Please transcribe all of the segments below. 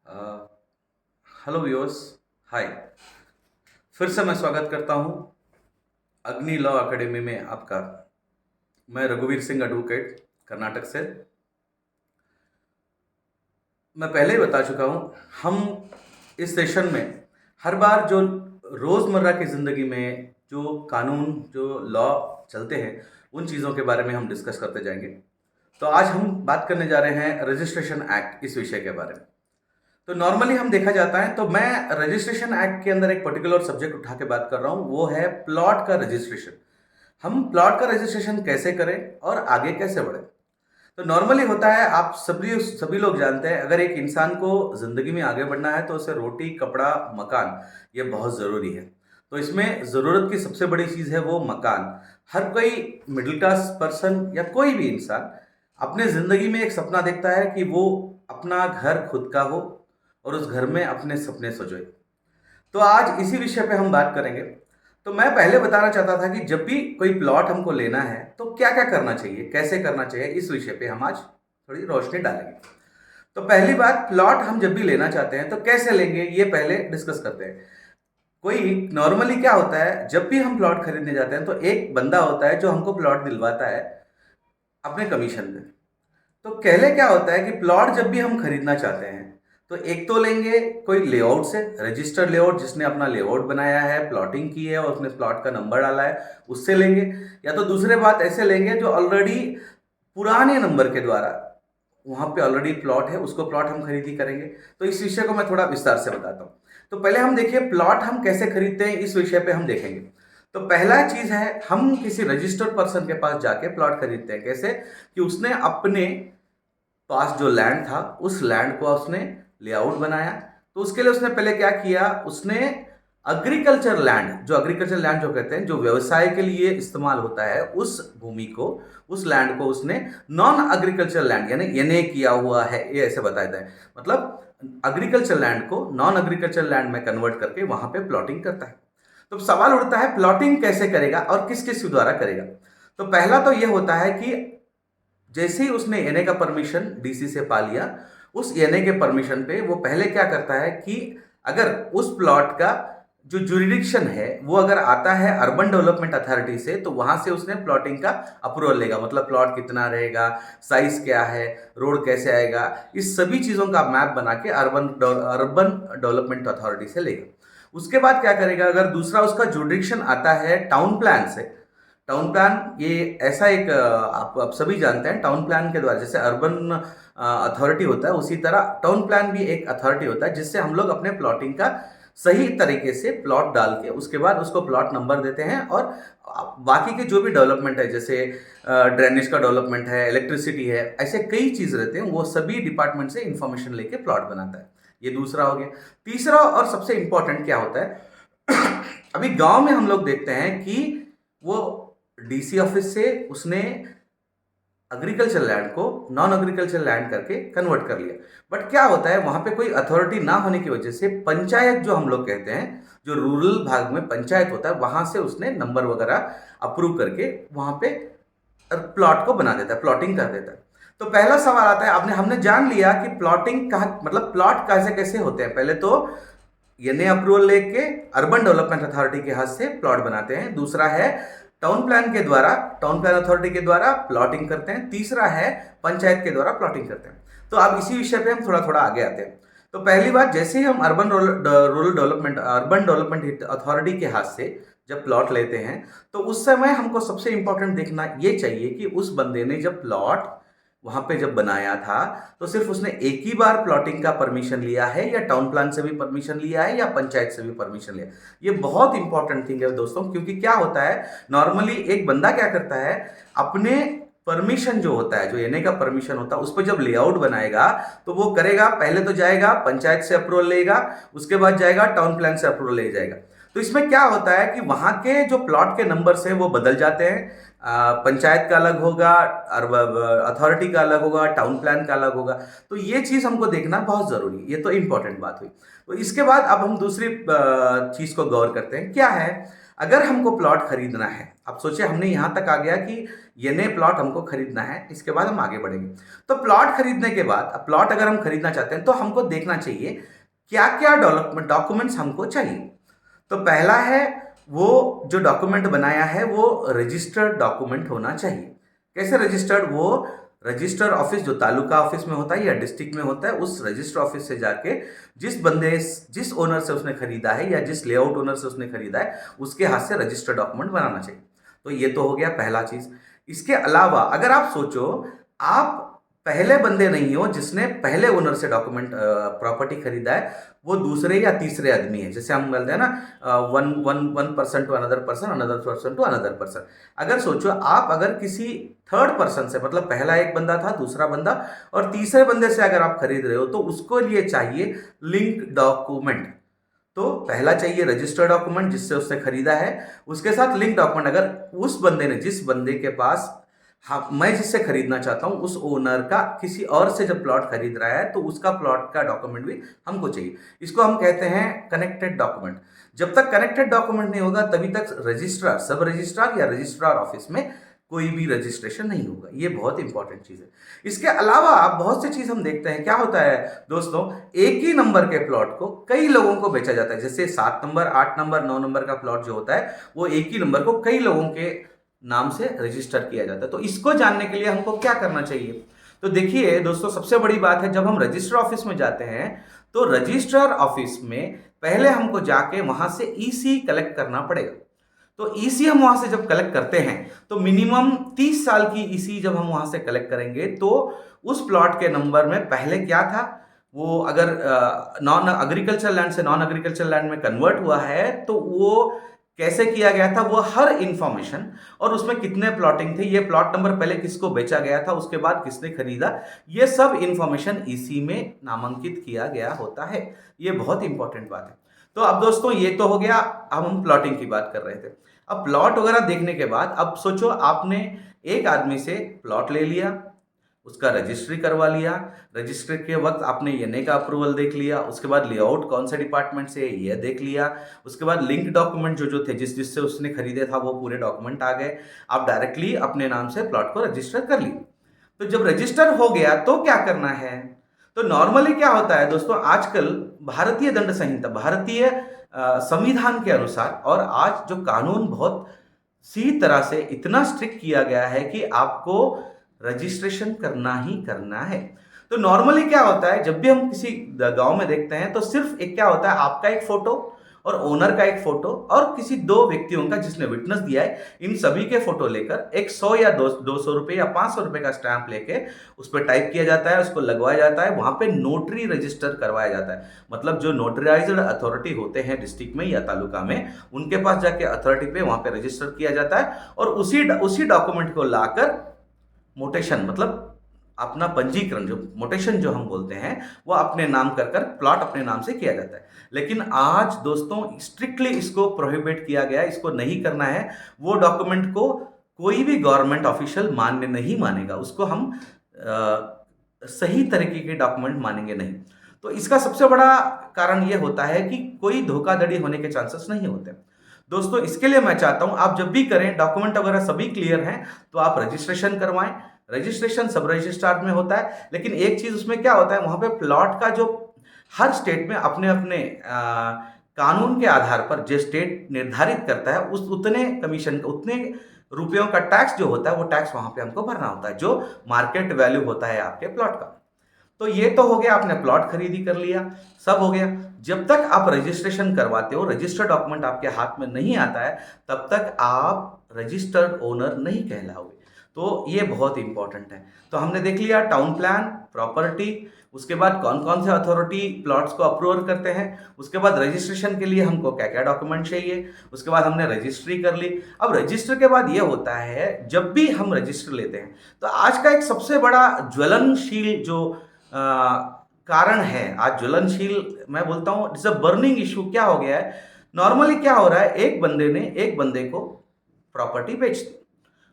अ, hello viewers. हाय। फिर से मैं स्वागत करता हूं अग्नि लॉ एकेडमी में आपका। मैं रघुवीर सिंह एडवोकेट कर्नाटक से। मैं पहले ही बता चुका हूं, हम इस सेशन में हर बार जो रोज़मर्रा की ज़िंदगी में जो कानून, जो लॉ चलते हैं, उन चीज़ों के बारे में हम डिस्कस करते जाएंगे। तो आज हम बात करने जा रहे हैं रजिस्ट्रेशन एक्ट, इस विषय के बारे में। तो नॉर्मली हम देखा जाता है, तो मैं रजिस्ट्रेशन एक्ट के अंदर एक पर्टिकुलर सब्जेक्ट उठा के बात कर रहा हूँ, वो है प्लॉट का रजिस्ट्रेशन। हम प्लॉट का रजिस्ट्रेशन कैसे करें और आगे कैसे बढ़े। तो नॉर्मली होता है, आप सभी सभी लोग जानते हैं, अगर एक इंसान को ज़िंदगी में आगे बढ़ना है तो उसे रोटी, कपड़ा, मकान, ये बहुत ज़रूरी है। तो इसमें ज़रूरत की सबसे बड़ी चीज़ है वो मकान। हर कोई मिडिल क्लास पर्सन या कोई भी इंसान अपने ज़िंदगी में एक सपना देखता है कि वो अपना घर खुद का हो और उस घर में अपने सपने सजोए। तो आज इसी विषय पे हम बात करेंगे। तो मैं पहले बताना चाहता था कि जब भी कोई प्लॉट हमको लेना है तो क्या-क्या करना चाहिए, कैसे करना चाहिए, इस विषय पे हम आज थोड़ी रोशनी डालेंगे। तो पहली बात, प्लॉट हम जब भी लेना चाहते हैं तो कैसे लेंगे, ये पहले डिस्कस करते हैं। कोई नॉर्मली क्या होता है, जब भी हम प्लॉट खरीदने जाते हैं तो एक बंदा होता है जो हमको प्लॉट दिलवाता है अपने कमीशन पे। तो पहले क्या होता है कि प्लॉट जब भी हम खरीदना चाहते हैं तो एक तो लेंगे कोई लेआउट से, रजिस्टर्ड लेआउट, जिसने अपना लेआउट बनाया है, प्लॉटिंग की है और उसने प्लॉट का नंबर डाला है, उससे लेंगे। या तो दूसरे बात ऐसे लेंगे जो ऑलरेडी पुराने नंबर के द्वारा वहाँ पे ऑलरेडी प्लॉट है, उसको प्लॉट हम खरीदी करेंगे। तो इस विषय को मैं थोड़ा विस्तार से बताता हूँ। तो पहले हम देखिए प्लॉट हम कैसे खरीदते हैं, इस विषय पे हम देखेंगे। तो पहला चीज है, हम किसी रजिस्टर्ड पर्सन के पास जाके प्लॉट खरीदते हैं। कैसे? कि उसने अपने पास जो लैंड था, उस लैंड को उसने लेआउट बनाया। तो उसके लिए उसने पहले क्या किया, उसने एग्रीकल्चर लैंड, जो एग्रीकल्चर लैंड जो कहते हैं, जो व्यवसाय के लिए इस्तेमाल होता है, उस भूमि को, उस लैंड को उसने नॉन एग्रीकल्चर लैंड यानी एनए किया हुआ है, ये ऐसे बताया है। मतलब एग्रीकल्चर लैंड को नॉन एग्रीकल्चर लैंड में कन्वर्ट करके वहां पे प्लॉटिंग करता है। तो सवाल उठता है, प्लॉटिंग कैसे करेगा और किस किस द्वारा करेगा। तो पहला तो यह होता है कि जैसे ही उसने एनए का परमिशन डीसी से पा लिया, उस एनए के परमिशन पे वो पहले क्या करता है कि अगर उस प्लॉट का जो जुरिडिक्शन है वो अगर आता है अर्बन डेवलपमेंट अथॉरिटी से, तो वहां से उसने प्लॉटिंग का अप्रूवल लेगा। मतलब प्लॉट कितना रहेगा, साइज क्या है, रोड कैसे आएगा, इस सभी चीजों का मैप बना के अर्बन अर्बन डेवलपमेंट अथॉरिटी से लेगा। उसके बाद क्या करेगा, अगर दूसरा उसका जुरिडिक्शन आता है टाउन प्लान से। टाउन प्लान ये ऐसा एक आप सभी जानते हैं, टाउन प्लान के द्वारा जैसे अर्बन अथॉरिटी होता है, उसी तरह टाउन प्लान भी एक अथॉरिटी होता है, जिससे हम लोग अपने प्लॉटिंग का सही तरीके से प्लॉट डाल के उसके बाद उसको प्लॉट नंबर देते हैं। और बाकी के जो भी डेवलपमेंट है, जैसे ड्रेनेज का डेवलपमेंट है, इलेक्ट्रिसिटी है, ऐसे कई चीज रहते हैं, वो सभी डिपार्टमेंट से इंफॉर्मेशन लेके प्लॉट बनाता है। ये दूसरा हो गया। तीसरा और सबसे इंपॉर्टेंट क्या होता है अभी गांव में हम लोग देखते हैं कि वो डीसी ऑफिस से उसने एग्रीकल्चर लैंड को नॉन एग्रीकल्चर लैंड करके कन्वर्ट कर लिया। बट क्या होता है, वहां पे कोई अथॉरिटी ना होने की वजह से पंचायत, जो हम लोग कहते हैं, जो रूरल भाग में पंचायत होता है, वहां से उसने नंबर वगैरह अप्रूव करके वहां पे प्लॉट को बना देता है, प्लॉटिंग कर देता है। तो पहला सवाल आता है, आपने हमने जान लिया कि प्लॉटिंग कहाँ, मतलब प्लॉट कैसे कैसे होते हैं। पहले तो एनए अप्रूवल लेके अर्बन डेवलपमेंट अथॉरिटी के हाथ से प्लॉट बनाते हैं। दूसरा है टाउन प्लान के द्वारा, टाउन प्लान अथॉरिटी के द्वारा प्लॉटिंग करते हैं। तीसरा है पंचायत के द्वारा प्लॉटिंग करते हैं। तो अब इसी विषय पे हम थोड़ा थोड़ा आगे आते हैं। तो पहली बात, जैसे ही हम अर्बन डेवलपमेंट अथॉरिटी के हाथ से जब प्लॉट लेते हैं, तो उस समय हमको सबसे इंपॉर्टेंट देखना ये चाहिए कि उस बंदे ने जब प्लॉट वहां पे जब बनाया था, तो सिर्फ उसने एक ही बार प्लॉटिंग का परमिशन लिया है, या टाउन प्लान से भी परमिशन लिया है, या पंचायत से भी परमिशन लिया है। ये बहुत इंपॉर्टेंट थिंग है दोस्तों, क्योंकि क्या होता है, नॉर्मली एक बंदा क्या करता है, अपने परमिशन जो होता है, जो एनए का परमिशन होता है, उस पर जब लेआउट बनाएगा तो वो करेगा, पहले तो जाएगा पंचायत से अप्रूवल लेगा, उसके बाद जाएगा टाउन प्लान से अप्रूवल ले जाएगा। तो इसमें क्या होता है कि वहां के जो प्लॉट के नंबर्स हैं वो बदल जाते हैं। पंचायत का अलग होगा, अथॉरिटी का अलग होगा, टाउन प्लान का अलग होगा। तो ये चीज हमको देखना बहुत जरूरी है। ये तो इंपॉर्टेंट बात हुई। तो इसके बाद अब हम दूसरी चीज को गौर करते हैं, क्या है, अगर हमको प्लॉट खरीदना है, अब सोचिए हमने यहाँ तक आ गया कि ये नए प्लॉट हमको खरीदना है, इसके बाद हम आगे बढ़ेंगे। तो प्लॉट खरीदने के बाद, अब प्लॉट अगर हम खरीदना चाहते हैं तो हमको देखना चाहिए क्या क्या डॉक्यूमेंट्स हमको चाहिए। तो पहला है, वो जो डॉक्यूमेंट बनाया है वो रजिस्टर्ड डॉक्यूमेंट होना चाहिए। कैसे रजिस्टर्ड? वो रजिस्टर ऑफिस जो तालुका ऑफिस में होता है या डिस्ट्रिक्ट में होता है, उस रजिस्टर ऑफिस से जाके जिस ओनर से उसने खरीदा है या जिस लेआउट ओनर से उसने खरीदा है, उसके हाथ से रजिस्टर्ड डॉक्यूमेंट बनाना चाहिए। तो ये तो हो गया पहला चीज। इसके अलावा अगर आप सोचो, आप पहले बंदे नहीं हो जिसने पहले ओनर से डॉक्यूमेंट प्रॉपर्टी खरीदा है, वो दूसरे या तीसरे आदमी है। जैसे हम बोलते हैं ना, one person to another person, another person to another person. अगर सोचो, आप अगर किसी थर्ड पर्सन से, मतलब पहला एक बंदा था, दूसरा बंदा और तीसरे बंदे से अगर आप खरीद रहे हो, तो उसको लिए चाहिए लिंक डॉक्यूमेंट। तो पहला चाहिए रजिस्टर्ड डॉक्यूमेंट जिससे उसने खरीदा है, उसके साथ लिंक डॉक्यूमेंट। अगर उस बंदे ने, जिस बंदे के पास, हाँ, मैं जिससे खरीदना चाहता हूँ, उस ओनर का किसी और से जब प्लॉट खरीद रहा है तो उसका प्लॉट का डॉक्यूमेंट भी हमको चाहिए। इसको हम कहते हैं कनेक्टेड डॉक्यूमेंट। जब तक कनेक्टेड डॉक्यूमेंट नहीं होगा तभी तक रजिस्ट्रार, सब रजिस्ट्रार या रजिस्ट्रार ऑफिस में कोई भी रजिस्ट्रेशन नहीं होगा। ये बहुत इंपॉर्टेंट चीज़ है। इसके अलावा आप बहुत सी चीज़ हम देखते हैं, क्या होता है दोस्तों, एक ही नंबर के प्लॉट को कई लोगों को बेचा जाता है। जैसे 7 नंबर, 8 नंबर, 9 नंबर का प्लॉट जो होता है, वो एक ही नंबर को कई लोगों के नाम से रजिस्टर किया जाता है। तो इसको जानने के लिए हमको क्या करना चाहिए? तो देखिए दोस्तों, सबसे बड़ी बात है, जब हम रजिस्टर ऑफिस में जाते हैं तो रजिस्टर ऑफिस में पहले हमको जाके वहां से ईसी कलेक्ट करना पड़ेगा। तो ईसी हम वहां से जब कलेक्ट करते हैं तो मिनिमम 30 साल की ईसी जब हम वहां से कलेक्ट करेंगे, तो उस प्लॉट के नंबर में पहले क्या था, वो अगर नॉन एग्रीकल्चर लैंड से नॉन एग्रीकल्चर लैंड में कन्वर्ट हुआ है तो वो कैसे किया गया था, वो हर इंफॉर्मेशन, और उसमें कितने प्लॉटिंग थे, ये प्लॉट नंबर पहले किसको बेचा गया था, उसके बाद किसने खरीदा, ये सब इंफॉर्मेशन इसी में नामांकित किया गया होता है। ये बहुत इंपॉर्टेंट बात है। तो अब दोस्तों, ये तो हो गया, अब हम प्लॉटिंग की बात कर रहे थे। अब प्लॉट वगैरह देखने के बाद, अब सोचो आपने एक आदमी से प्लॉट ले लिया, उसका रजिस्ट्री करवा लिया, रजिस्ट्री के वक्त आपने एनए का अप्रूवल देख लिया, उसके बाद लेआउट कौन से डिपार्टमेंट से ये देख लिया, उसके बाद लिंक डॉक्यूमेंट जो जो थे, जिससे उसने खरीदे था, वो पूरे डॉक्यूमेंट आ गए। आप डायरेक्टली अपने नाम से प्लॉट को रजिस्टर कर लिए। तो जब रजिस्टर हो गया तो क्या करना है? तो नॉर्मली क्या होता है दोस्तों, आजकल भारतीय दंड संहिता, भारतीय संविधान के अनुसार, और आज जो कानून बहुत सी तरह से इतना स्ट्रिक्ट किया गया है कि आपको रजिस्ट्रेशन करना ही करना है। तो नॉर्मली क्या होता है, जब भी हम किसी गांव में देखते हैं तो सिर्फ एक क्या होता है, आपका एक फोटो और ओनर का एक फोटो और किसी 2 व्यक्तियों का जिसने विटनेस दिया है, इन सभी के फोटो लेकर एक 100 या 200 रुपए या 500 रुपए का स्टैंप लेके उस पर टाइप किया जाता है, उसको लगवाया जाता है, वहां पे नोटरी रजिस्टर करवाया जाता है। मतलब जो नोटराइज्ड अथॉरिटी होते हैं डिस्ट्रिक्ट में या तालुका में, उनके पास जाके अथॉरिटी पे वहां पे रजिस्टर किया जाता है, और उसी डॉक्यूमेंट को लाकर मोटेशन, मतलब अपना पंजीकरण, जो मोटेशन जो हम बोलते हैं, वो अपने नाम कर प्लॉट अपने नाम से किया जाता है। लेकिन आज दोस्तों स्ट्रिक्टली इसको प्रोहिबिट किया गया है, इसको नहीं करना है। वो डॉक्यूमेंट को कोई भी गवर्नमेंट ऑफिशियल मान्य नहीं मानेगा, उसको हम सही तरीके के डॉक्यूमेंट मानेंगे नहीं। तो इसका सबसे बड़ा कारण ये होता है कि कोई धोखाधड़ी होने के चांसेस नहीं होते। दोस्तों, इसके लिए मैं चाहता हूं आप जब भी करें, डॉक्यूमेंट वगैरह सभी क्लियर हैं तो आप रजिस्ट्रेशन करवाएं। रजिस्ट्रेशन सब रजिस्ट्रार में होता है, लेकिन एक चीज उसमें क्या होता है, वहां पे प्लॉट का जो हर स्टेट में अपने अपने कानून के आधार पर जो स्टेट निर्धारित करता है, उस उतने कमीशन, उतने रुपयों का टैक्स जो होता है, वो टैक्स वहां पे हमको भरना होता है, जो मार्केट वैल्यू होता है आपके प्लॉट का। तो ये तो हो गया, आपने प्लॉट खरीदी कर लिया, सब हो गया। जब तक आप रजिस्ट्रेशन करवाते हो, रजिस्टर्ड डॉक्यूमेंट आपके हाथ में नहीं आता है, तब तक आप रजिस्टर्ड ओनर नहीं कहलाओगे। तो ये बहुत इंपॉर्टेंट है। तो हमने देख लिया टाउन प्लान, प्रॉपर्टी, उसके बाद कौन कौन से अथॉरिटी प्लॉट्स को अप्रूव करते हैं, उसके बाद रजिस्ट्रेशन के लिए हमको क्या क्या डॉक्यूमेंट चाहिए, उसके बाद हमने रजिस्ट्री कर ली। अब रजिस्टर के बाद ये होता है, जब भी हम रजिस्टर लेते हैं तो आज का एक सबसे बड़ा ज्वलनशील जो कारण है, आज ज्वलनशील मैं बोलता हूं, इट्स अ बर्निंग इशू, क्या हो गया है, नॉर्मली क्या हो रहा है, एक बंदे ने एक बंदे को प्रॉपर्टी बेच दी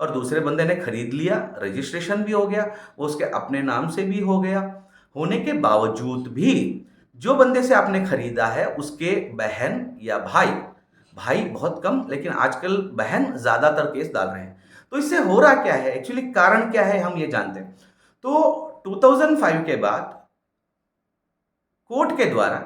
और दूसरे बंदे ने खरीद लिया, रजिस्ट्रेशन भी हो गया, वो उसके अपने नाम से भी हो गया। होने के बावजूद भी जो बंदे से आपने खरीदा है, उसके बहन या भाई, भाई बहुत कम, लेकिन आजकल बहन ज़्यादातर केस डाल रहे हैं। तो इससे हो रहा क्या है, एक्चुअली कारण क्या है हम ये जानते हैं। तो 2005 के बाद कोर्ट के द्वारा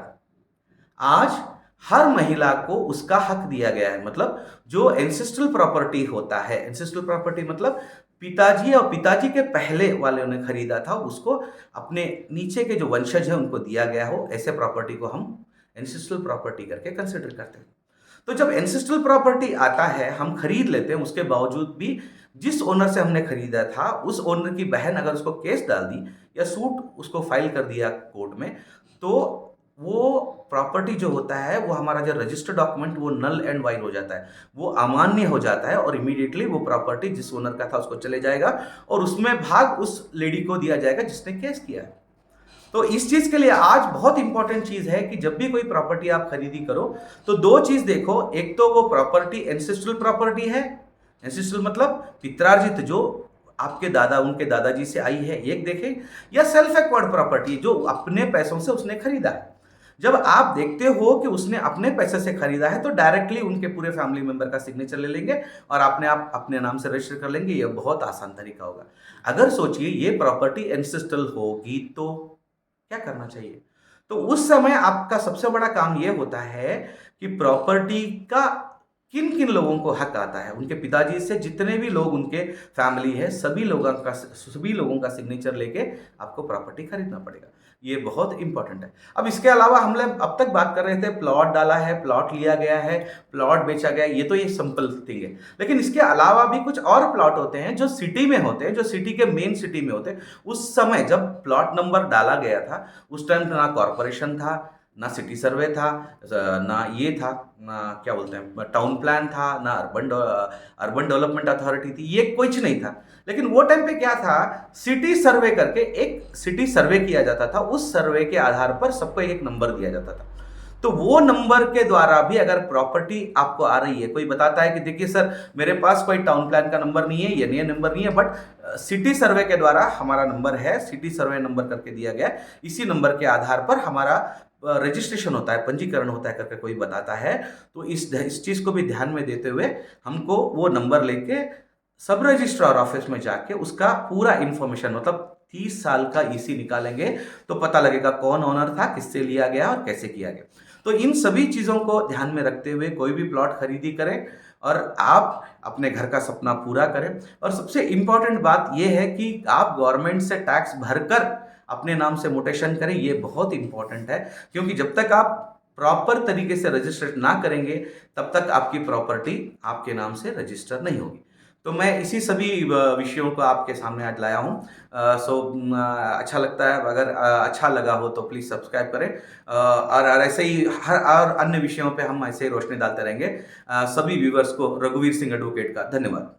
आज हर महिला को उसका हक दिया गया है। मतलब जो एंसेस्ट्रल प्रॉपर्टी होता है, एंसेस्ट्रल प्रॉपर्टी मतलब पिताजी और पिताजी के पहले वाले ने खरीदा था, उसको अपने नीचे के जो वंशज है उनको दिया गया हो, ऐसे प्रॉपर्टी को हम एंसेस्ट्रल प्रॉपर्टी करके कंसिडर करते हैं। तो जब एंसेस्ट्रल प्रॉपर्टी आता है, हम खरीद लेते हैं, उसके बावजूद भी जिस ओनर से हमने खरीदा था उस ओनर की बहन अगर उसको केस डाल दी या सूट उसको फाइल कर दिया कोर्ट में, तो वो प्रॉपर्टी जो होता है वो हमारा जो रजिस्टर्ड डॉक्यूमेंट वो नल एंड वाइड हो जाता है, वो अमान्य हो जाता है और इमीडिएटली वो प्रॉपर्टी जिस ओनर का था उसको चले जाएगा और उसमें भाग उस लेडी को दिया जाएगा जिसने केस किया है। तो इस चीज के लिए आज बहुत इंपॉर्टेंट चीज है कि जब भी कोई प्रॉपर्टी आप खरीदी करो तो दो चीज देखो, एक तो वो प्रॉपर्टी एंसेस्ट्रल प्रॉपर्टी है, एंसेस्ट्रल मतलब पित्रार्जित जो आपके दादा उनके दादाजी से आई है, एक देखें, या सेल्फ एक्वायर्ड प्रॉपर्टी जो अपने पैसों से उसने खरीदा है। जब आप देखते हो कि उसने अपने पैसे से खरीदा है तो डायरेक्टली उनके पूरे फैमिली मेंबर का सिग्नेचर ले लेंगे और आप अपने नाम से रजिस्टर कर लेंगे। ये बहुत आसान तरीका होगा। अगर सोचिए ये प्रॉपर्टी एंसेस्ट्रल होगी तो क्या करना चाहिए। तो उस समय आपका सबसे बड़ा काम यह होता है कि प्रॉपर्टी का किन किन लोगों को हक आता है, उनके पिताजी से जितने भी लोग उनके फैमिली है सभी लोगों का सिग्नेचर लेके आपको प्रॉपर्टी खरीदना पड़ेगा। ये बहुत इंपॉर्टेंट है। अब इसके अलावा हम लोग अब तक बात कर रहे थे प्लॉट डाला है, प्लॉट लिया गया है, प्लॉट बेचा गया, ये सिंपल थिंग है। लेकिन इसके अलावा भी कुछ और प्लॉट होते हैं जो सिटी में होते हैं, जो सिटी के मेन सिटी में होते हैं। उस समय जब प्लॉट नंबर डाला गया था उस टाइम ना कॉरपोरेशन था, ना सिटी सर्वे था, ना ये था, ना क्या बोलते हैं टाउन प्लान था, ना अर्बन डेवलपमेंट अथॉरिटी थी, ये कुछ नहीं था। लेकिन वो टाइम पे क्या था, सिटी सर्वे करके एक सिटी सर्वे किया जाता था, उस सर्वे के आधार पर सबको एक नंबर दिया जाता था। तो वो नंबर के द्वारा भी अगर प्रॉपर्टी आपको आ रही है, कोई बताता है कि देखिए सर मेरे पास कोई टाउन प्लान का नंबर नहीं है, ये नंबर नहीं है, बट सिटी सर्वे के द्वारा हमारा नंबर है, सिटी सर्वे नंबर करके दिया गया, इसी नंबर के आधार पर हमारा रजिस्ट्रेशन होता है, पंजीकरण होता है करके कोई बताता है, तो इस चीज को भी ध्यान में देते हुए हमको वो नंबर लेके सब रजिस्ट्रार ऑफिस में जाके उसका पूरा इंफॉर्मेशन मतलब 30 साल का ईसी निकालेंगे तो पता लगेगा कौन ओनर था, किससे लिया गया और कैसे किया गया। तो इन सभी चीजों को ध्यान में रखते हुए कोई भी प्लॉट खरीदी करें और आप अपने घर का सपना पूरा करें। और सबसे इंपॉर्टेंट बात यह है कि आप गवर्नमेंट से टैक्स भरकर अपने नाम से मोटेशन करें, ये बहुत इंपॉर्टेंट है, क्योंकि जब तक आप प्रॉपर तरीके से रजिस्टर ना करेंगे तब तक आपकी प्रॉपर्टी आपके नाम से रजिस्टर नहीं होगी। तो मैं इसी सभी विषयों को आपके सामने आज लाया हूँ। अच्छा लगता है, अगर अच्छा लगा हो तो प्लीज़ सब्सक्राइब करें, और ऐसे ही हर और अन्य विषयों पे हम ऐसे ही रोशनी डालते रहेंगे। सभी व्यूवर्स को रघुवीर सिंह एडवोकेट का धन्यवाद।